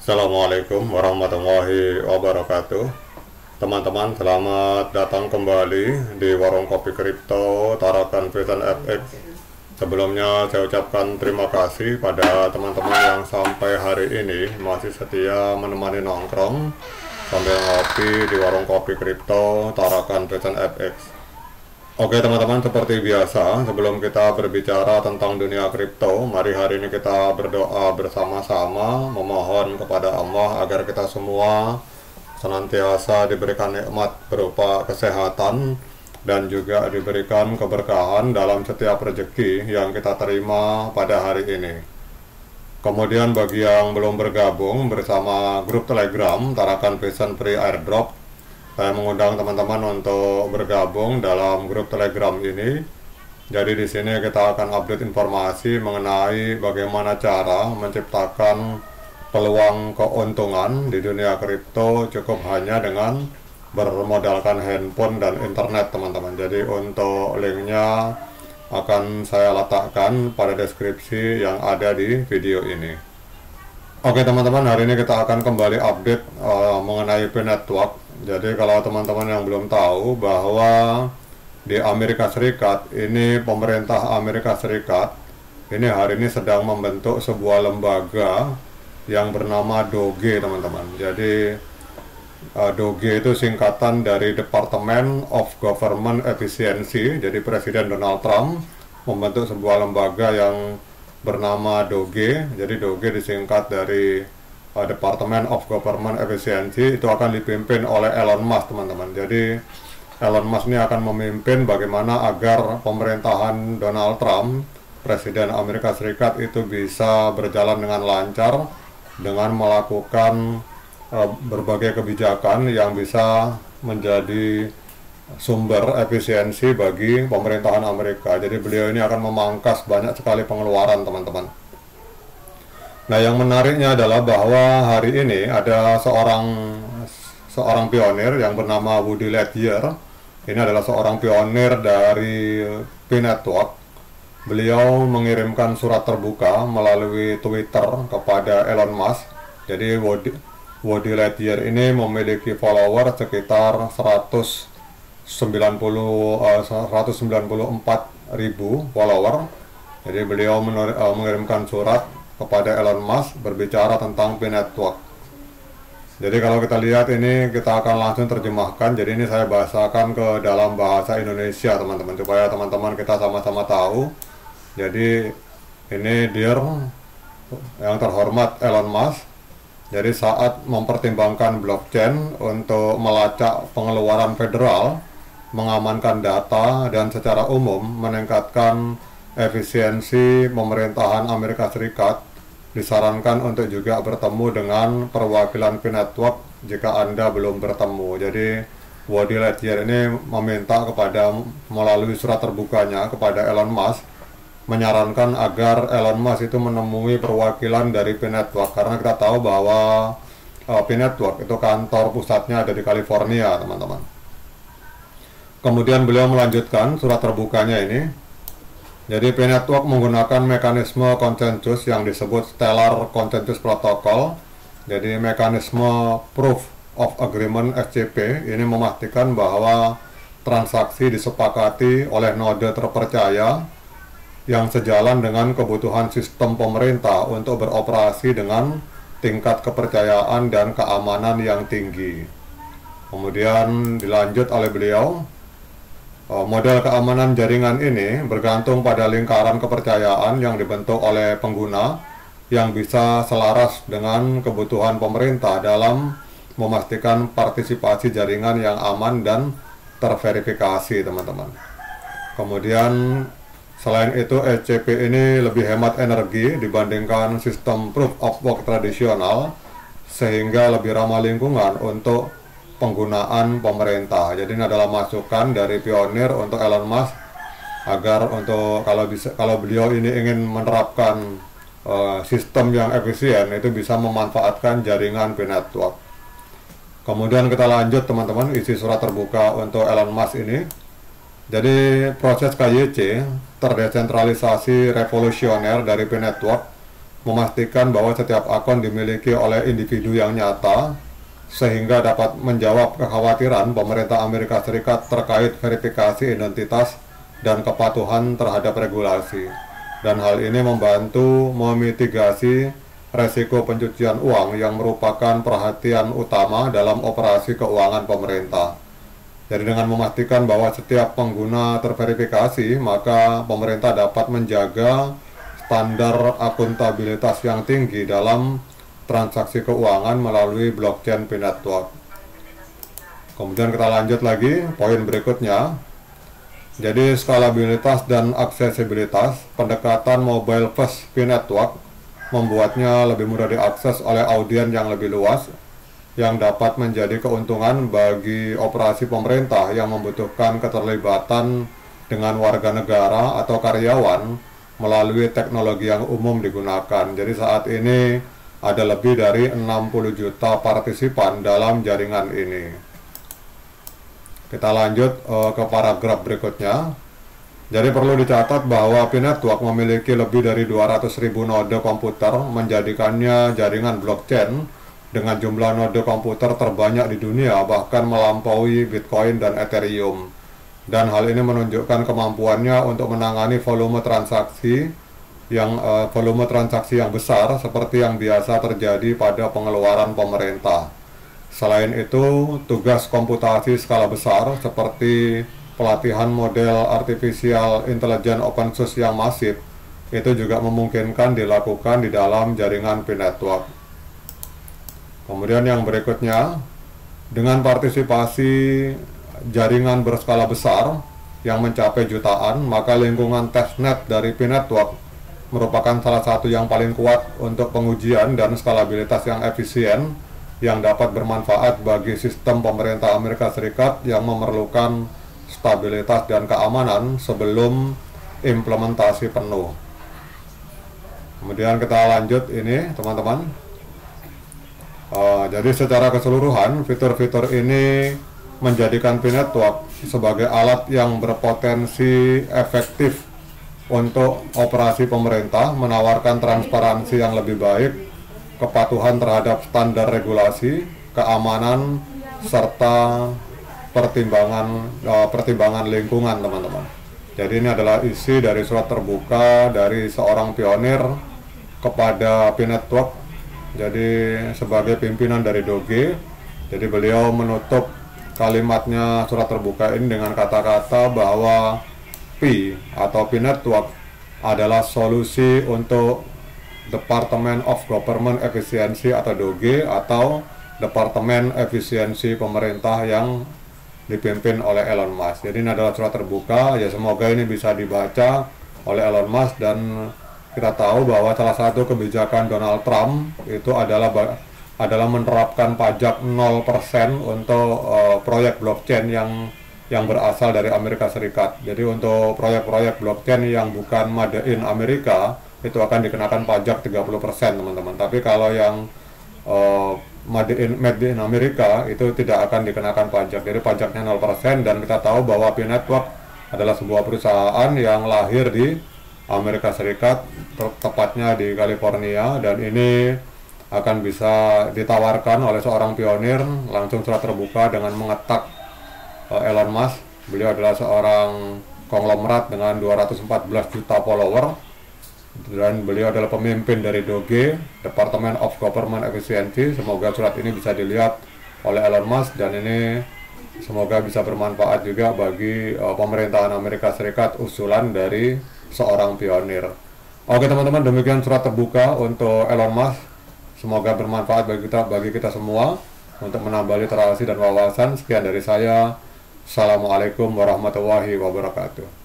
Assalamualaikum warahmatullahi wabarakatuh. Teman-teman, selamat datang kembali di Warung Kopi Kripto Tarakan Vision FX. Sebelumnya saya ucapkan terima kasih pada teman-teman yang sampai hari ini masih setia menemani nongkrong sambil ngopi di Warung Kopi Kripto Tarakan Vision FX. Oke teman-teman, seperti biasa sebelum kita berbicara tentang dunia kripto, mari hari ini kita berdoa bersama-sama memohon kepada Allah agar kita semua senantiasa diberikan nikmat berupa kesehatan dan juga diberikan keberkahan dalam setiap rezeki yang kita terima pada hari ini. Kemudian bagi yang belum bergabung bersama grup Telegram Tarakan Vision Free Airdrop, saya mengundang teman-teman untuk bergabung dalam grup Telegram ini. Jadi di sini kita akan update informasi mengenai bagaimana cara menciptakan peluang keuntungan di dunia kripto cukup hanya dengan bermodalkan handphone dan internet, teman-teman. Jadi untuk linknya akan saya letakkan pada deskripsi yang ada di video ini. Oke teman-teman, hari ini kita akan kembali update mengenai P-Network. Jadi kalau teman-teman yang belum tahu bahwa di Amerika Serikat ini, pemerintah Amerika Serikat ini hari ini sedang membentuk sebuah lembaga yang bernama DOGE, teman-teman. Jadi DOGE itu singkatan dari Department of Government Efficiency. Jadi Presiden Donald Trump membentuk sebuah lembaga yang bernama DOGE. Jadi DOGE disingkat dari Department of Government Efficiency. Itu akan dipimpin oleh Elon Musk, teman-teman. Jadi Elon Musk ini akan memimpin bagaimana agar pemerintahan Donald Trump, Presiden Amerika Serikat, itu bisa berjalan dengan lancar dengan melakukan berbagai kebijakan yang bisa menjadi sumber efisiensi bagi pemerintahan Amerika. Jadi beliau ini akan memangkas banyak sekali pengeluaran, teman-teman. Nah, yang menariknya adalah bahwa hari ini ada seorang pionir yang bernama Woody Lettier. Ini adalah seorang pionir dari P-Network. Beliau mengirimkan surat terbuka melalui Twitter kepada Elon Musk. Jadi Woody Lettier ini memiliki follower sekitar 194.000 follower. Jadi beliau mengirimkan surat kepada Elon Musk berbicara tentang P-Network. Jadi kalau kita lihat ini, kita akan langsung terjemahkan. Jadi ini saya bahasakan ke dalam bahasa Indonesia, teman-teman, supaya teman-teman kita sama-sama tahu. Jadi ini, Dear yang terhormat Elon Musk, jadi saat mempertimbangkan blockchain untuk melacak pengeluaran federal, mengamankan data, dan secara umum meningkatkan efisiensi pemerintahan Amerika Serikat, disarankan untuk juga bertemu dengan perwakilan P-Network jika Anda belum bertemu. Jadi Woody Lettier ini meminta melalui surat terbukanya kepada Elon Musk, menyarankan agar Elon Musk itu menemui perwakilan dari P-Network, karena kita tahu bahwa P-Network itu kantor pusatnya ada di California, teman-teman. Kemudian beliau melanjutkan surat terbukanya ini. Jadi P-Network menggunakan mekanisme konsensus yang disebut Stellar Consensus Protocol. Jadi mekanisme Proof of Agreement SCP ini memastikan bahwa transaksi disepakati oleh node terpercaya yang sejalan dengan kebutuhan sistem pemerintah untuk beroperasi dengan tingkat kepercayaan dan keamanan yang tinggi. Kemudian dilanjut oleh beliau, model keamanan jaringan ini bergantung pada lingkaran kepercayaan yang dibentuk oleh pengguna yang bisa selaras dengan kebutuhan pemerintah dalam memastikan partisipasi jaringan yang aman dan terverifikasi, teman-teman. Kemudian selain itu, SCP ini lebih hemat energi dibandingkan sistem proof of work tradisional, sehingga lebih ramah lingkungan untuk penggunaan pemerintah. Jadi ini adalah masukan dari pionir untuk Elon Musk agar kalau beliau ini ingin menerapkan sistem yang efisien, itu bisa memanfaatkan jaringan P-Network. Kemudian kita lanjut, teman-teman, isi surat terbuka untuk Elon Musk ini. Jadi proses KYC terdesentralisasi revolusioner dari P-Network memastikan bahwa setiap akun dimiliki oleh individu yang nyata, sehingga dapat menjawab kekhawatiran pemerintah Amerika Serikat terkait verifikasi identitas dan kepatuhan terhadap regulasi. Dan hal ini membantu memitigasi resiko pencucian uang yang merupakan perhatian utama dalam operasi keuangan pemerintah. Jadi dengan memastikan bahwa setiap pengguna terverifikasi, maka pemerintah dapat menjaga standar akuntabilitas yang tinggi dalam transaksi keuangan melalui blockchain P-Network. Kemudian kita lanjut lagi, poin berikutnya. Jadi skalabilitas dan aksesibilitas pendekatan mobile first P-Network membuatnya lebih mudah diakses oleh audiens yang lebih luas, yang dapat menjadi keuntungan bagi operasi pemerintah yang membutuhkan keterlibatan dengan warga negara atau karyawan melalui teknologi yang umum digunakan. Jadi saat ini ada lebih dari 60 juta partisipan dalam jaringan ini. Kita lanjut ke paragraf berikutnya. Jadi perlu dicatat bahwa P-Network memiliki lebih dari 200.000 node komputer, menjadikannya jaringan blockchain dengan jumlah node komputer terbanyak di dunia, bahkan melampaui Bitcoin dan Ethereum. Dan hal ini menunjukkan kemampuannya untuk menangani volume transaksi yang besar seperti yang biasa terjadi pada pengeluaran pemerintah. Selain itu, tugas komputasi skala besar seperti pelatihan model artificial intelligence open source yang masif itu juga memungkinkan dilakukan di dalam jaringan P-Network. Kemudian yang berikutnya, dengan partisipasi jaringan berskala besar yang mencapai jutaan, maka lingkungan testnet dari P-Network merupakan salah satu yang paling kuat untuk pengujian dan skalabilitas yang efisien yang dapat bermanfaat bagi sistem pemerintah Amerika Serikat yang memerlukan stabilitas dan keamanan sebelum implementasi penuh. Kemudian kita lanjut ini teman-teman. Jadi secara keseluruhan fitur-fitur ini menjadikan P-Network sebagai alat yang berpotensi efektif untuk operasi pemerintah, menawarkan transparansi yang lebih baik, kepatuhan terhadap standar regulasi, keamanan, serta pertimbangan lingkungan, teman-teman. Jadi ini adalah isi dari surat terbuka dari seorang pionir kepada P-Network. Jadi sebagai pimpinan dari Doge, jadi beliau menutup kalimatnya surat terbuka ini dengan kata-kata bahwa P atau P-Network adalah solusi untuk Department of Government Efficiency atau Doge, atau Departemen Efisiensi Pemerintah yang dipimpin oleh Elon Musk. Jadi ini adalah surat terbuka, ya semoga ini bisa dibaca oleh Elon Musk. Dan kita tahu bahwa salah satu kebijakan Donald Trump itu adalah menerapkan pajak 0% untuk proyek blockchain yang berasal dari Amerika Serikat. Jadi untuk proyek-proyek blockchain yang bukan made in Amerika itu akan dikenakan pajak 30%, teman-teman. Tapi kalau yang made in Amerika itu tidak akan dikenakan pajak. Jadi pajaknya 0%. Dan kita tahu bahwa P-Network adalah sebuah perusahaan yang lahir di Amerika Serikat, tepatnya di California, dan ini akan bisa ditawarkan oleh seorang pionir langsung surat terbuka dengan mengetak Elon Musk. Beliau adalah seorang konglomerat dengan 214 juta follower, dan beliau adalah pemimpin dari Doge, Department of Government Efficiency. Semoga surat ini bisa dilihat oleh Elon Musk, dan ini semoga bisa bermanfaat juga bagi pemerintahan Amerika Serikat, usulan dari seorang pionir. Oke teman-teman, demikian surat terbuka untuk Elon Musk. Semoga bermanfaat bagi kita semua untuk menambah literasi dan wawasan. Sekian dari saya. Assalamualaikum warahmatullahi wabarakatuh.